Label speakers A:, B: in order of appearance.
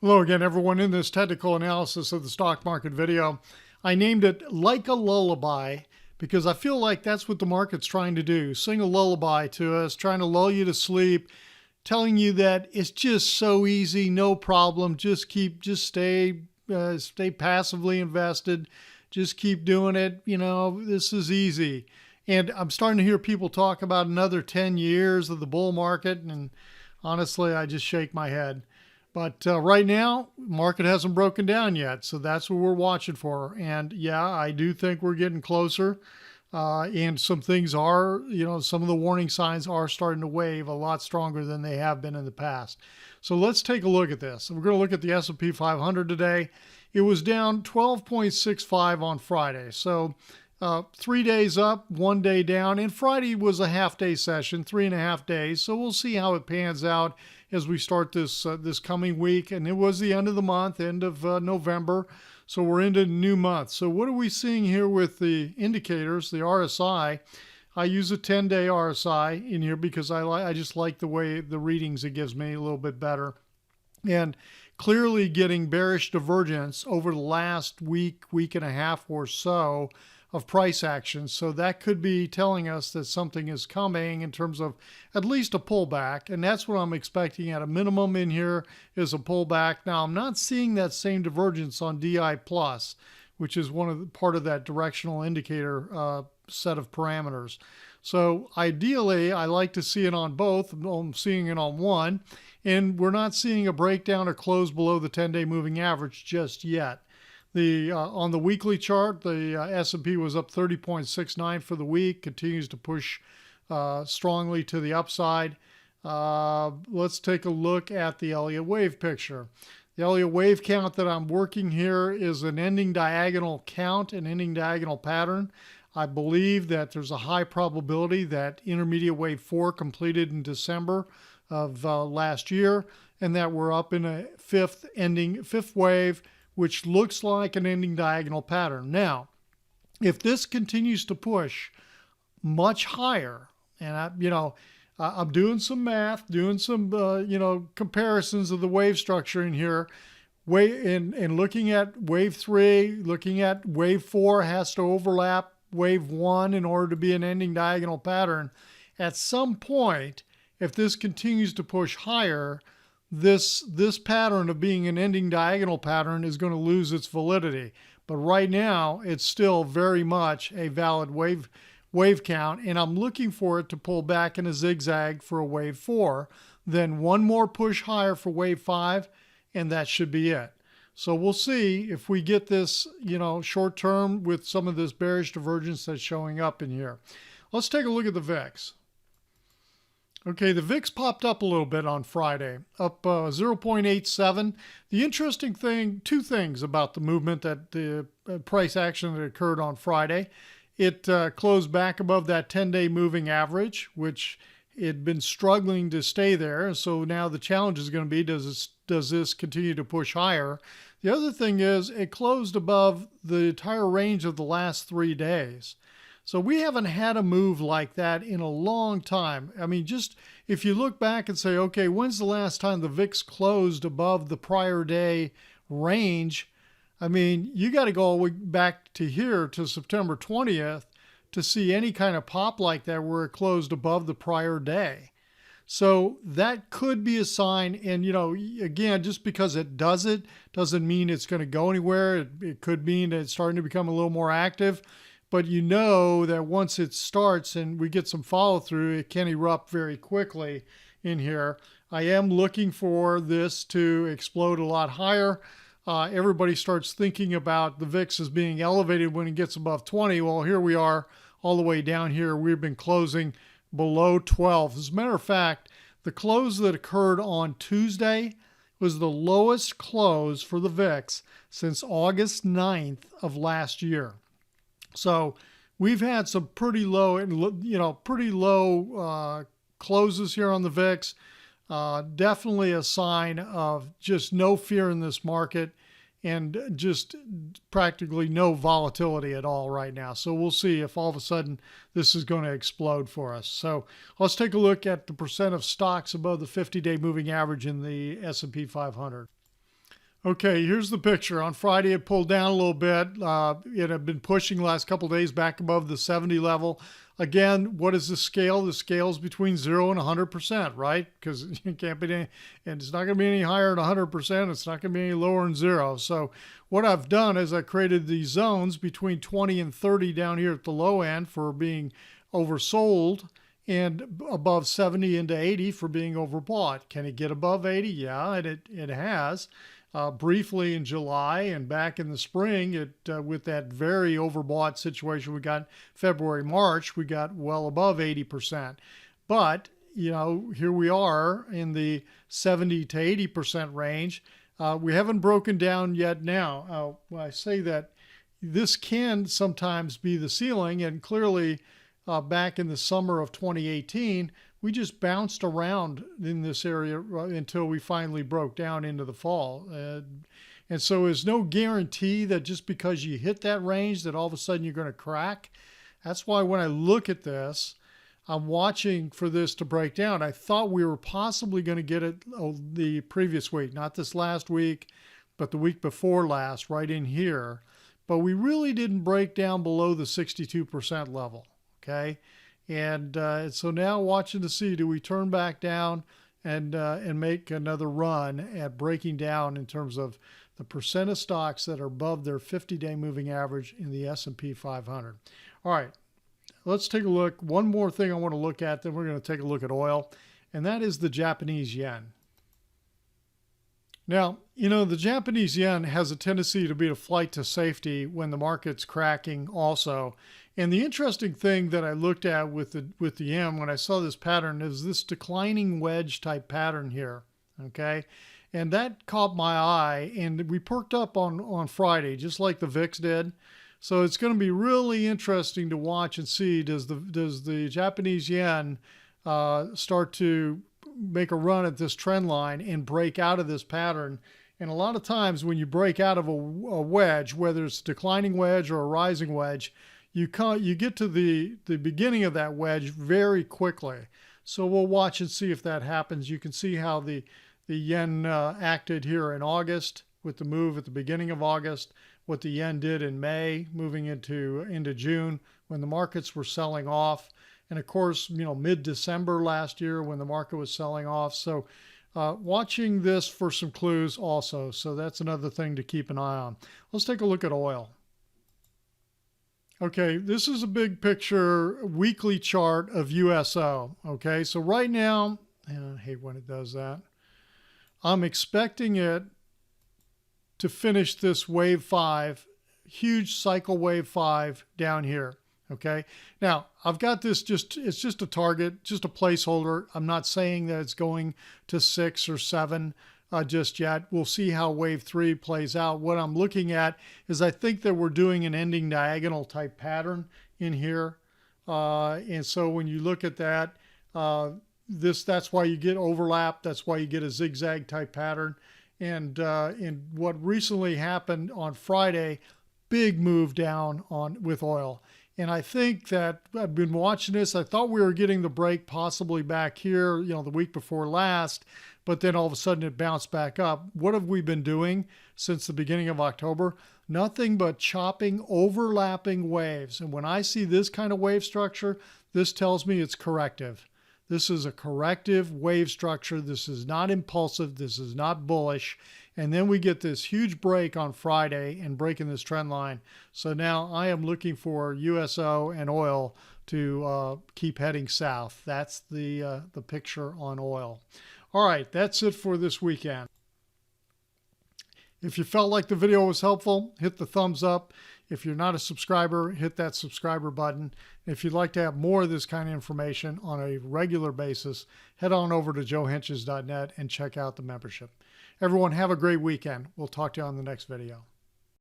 A: Hello again, everyone. In this technical analysis of the stock market video, I named it Like a Lullaby because I feel like that's what the market's trying to do. Sing a lullaby to us, trying to lull you to sleep, telling you that it's just so easy, no problem. Just stay passively invested. Just keep doing it. You know, this is easy. And I'm starting to hear people talk about another 10 years of the bull market. And honestly, I just shake my head. But right now, market hasn't broken down yet, so that's what we're watching for. And yeah, I do think we're getting closer. And some things are, some of the warning signs are starting to wave a lot stronger than they have been in the past. So let's take a look at this. We're going to look at the S&P 500 today. It was down 12.65 on Friday. So 3 days up, 1 day down, and Friday was a half-day session, 3.5 days. So we'll see how it pans out as we start this coming week. And it was the end of the month, end of November. So we're into a new month. So what are we seeing here with the indicators, the RSI? I use a 10-day RSI in here because I just like the way the readings it gives me a little bit better. And clearly getting bearish divergence over the last week and a half or so of price action. So that could be telling us that something is coming in terms of at least a pullback. And that's what I'm expecting at a minimum in here is a pullback. Now, I'm not seeing that same divergence on DI plus, which is part of that directional indicator set of parameters. So ideally, I like to see it on both. I'm seeing it on one, and we're not seeing a breakdown or close below the 10-day moving average just yet. On the weekly chart, the S&P was up 30.69 for the week, continues to push strongly to the upside. Let's take a look at the Elliott Wave picture. The Elliott Wave count that I'm working here is an ending diagonal count, an ending diagonal pattern. I believe that there's a high probability that intermediate wave 4 completed in December of last year, and that we're up in a fifth wave, which looks like an ending diagonal pattern. Now, if this continues to push much higher, and I'm doing some math, doing some comparisons of the wave structure in here, and looking at wave 3, looking at wave 4 has to overlap wave 1 in order to be an ending diagonal pattern. At some point, if this continues to push higher, this pattern of being an ending diagonal pattern is going to lose its validity. But right now, it's still very much a valid wave count, and I'm looking for it to pull back in a zigzag for a wave 4, then one more push higher for wave 5, and that should be it. So we'll see if we get this, short term with some of this bearish divergence that's showing up in here. Let's take a look at the VIX. Okay, the VIX popped up a little bit on Friday, up 0.87. The interesting thing, two things about the movement, that the price action that occurred on Friday. It closed back above that 10-day moving average, which it had been struggling to stay there. So now the challenge is going to be, does this continue to push higher? The other thing is it closed above the entire range of the last 3 days. So we haven't had a move like that in a long time. I mean, just if you look back and say, okay, when's the last time the VIX closed above the prior day range? I mean, you got to go all the way back to here to September 20th to see any kind of pop like that where it closed above the prior day. So that could be a sign. And, again, just because it doesn't mean it's going to go anywhere. It could mean that it's starting to become a little more active. But you know that once it starts and we get some follow through, it can erupt very quickly in here. I am looking for this to explode a lot higher. Everybody starts thinking about the VIX as being elevated when it gets above 20. Well, here we are all the way down here. We've been closing below 12. As a matter of fact, the close that occurred on Tuesday was the lowest close for the VIX since August 9th of last year. So we've had some pretty low closes here on the VIX. Definitely a sign of just no fear in this market and just practically no volatility at all right now. So we'll see if all of a sudden this is going to explode for us. So let's take a look at the percent of stocks above the 50-day moving average in the S&P 500. Okay, here's the picture. On Friday, it pulled down a little bit. It had been pushing the last couple of days back above the 70 level. Again, what is the scale? The scale is between 0 and 100%, right? Because it can't be any, and it's not going to be any higher than 100%. It's not going to be any lower than 0. So what I've done is I created these zones between 20 and 30 down here at the low end for being oversold, and above 70 into 80 for being overbought. Can it get above 80? Yeah, and it has. Briefly in July and back in the spring, with that very overbought situation we got February, March, we got well above 80%. But, you know, here we are in the 70 to 80% range. We haven't broken down yet now. I say that this can sometimes be the ceiling, and clearly back in the summer of 2018, we just bounced around in this area until we finally broke down into the fall. And so there's no guarantee that just because you hit that range that all of a sudden you're going to crack. That's why when I look at this, I'm watching for this to break down. I thought we were possibly going to get it the previous week, not this last week, but the week before last, right in here. But we really didn't break down below the 62% level, okay? And so now watching to see, do we turn back down and make another run at breaking down in terms of the percent of stocks that are above their 50-day moving average in the S&P 500. All right, let's take a look. One more thing I want to look at, then we're going to take a look at oil, and that is the Japanese yen. Now, you know, the Japanese yen has a tendency to be a flight to safety when the market's cracking also. And the interesting thing that I looked at with the yen when I saw this pattern is this declining wedge type pattern here, okay? And that caught my eye, and we perked up on Friday, just like the VIX did. So it's going to be really interesting to watch and see, does the Japanese yen start to make a run at this trend line and break out of this pattern. And a lot of times when you break out of a wedge, whether it's a declining wedge or a rising wedge, you get to the beginning of that wedge very quickly. So we'll watch and see if that happens. You can see how the yen acted here in August with the move at the beginning of August, what the yen did in May, moving into June when the markets were selling off. And of course, you know, mid-December last year when the market was selling off. So watching this for some clues also. So that's another thing to keep an eye on. Let's take a look at oil. Okay, this is a big picture weekly chart of USO. Okay, so right now, I hate when it does that. I'm expecting it to finish this wave 5, huge cycle wave 5 down here. Okay, now I've got this it's just a target, just a placeholder. I'm not saying that it's going to 6 or 7 just yet. We'll see how wave 3 plays out. What I'm looking at is I think that we're doing an ending diagonal type pattern in here. And so when you look at that, that's why you get overlap. That's why you get a zigzag type pattern. And what recently happened on Friday, big move down with oil. And I think that I've been watching this. I thought we were getting the break possibly back here, you know, the week before last, but then all of a sudden it bounced back up. What have we been doing since the beginning of October? Nothing but chopping, overlapping waves. And when I see this kind of wave structure, this tells me it's corrective. This is a corrective wave structure. This is not impulsive. This is not bullish. And then we get this huge break on Friday and breaking this trend line. So now I am looking for USO and oil to keep heading south. That's the picture on oil. All right, that's it for this weekend. If you felt like the video was helpful, hit the thumbs up. If you're not a subscriber, hit that subscriber button. If you'd like to have more of this kind of information on a regular basis, head on over to joehenches.net and check out the membership. Everyone, have a great weekend. We'll talk to you on the next video.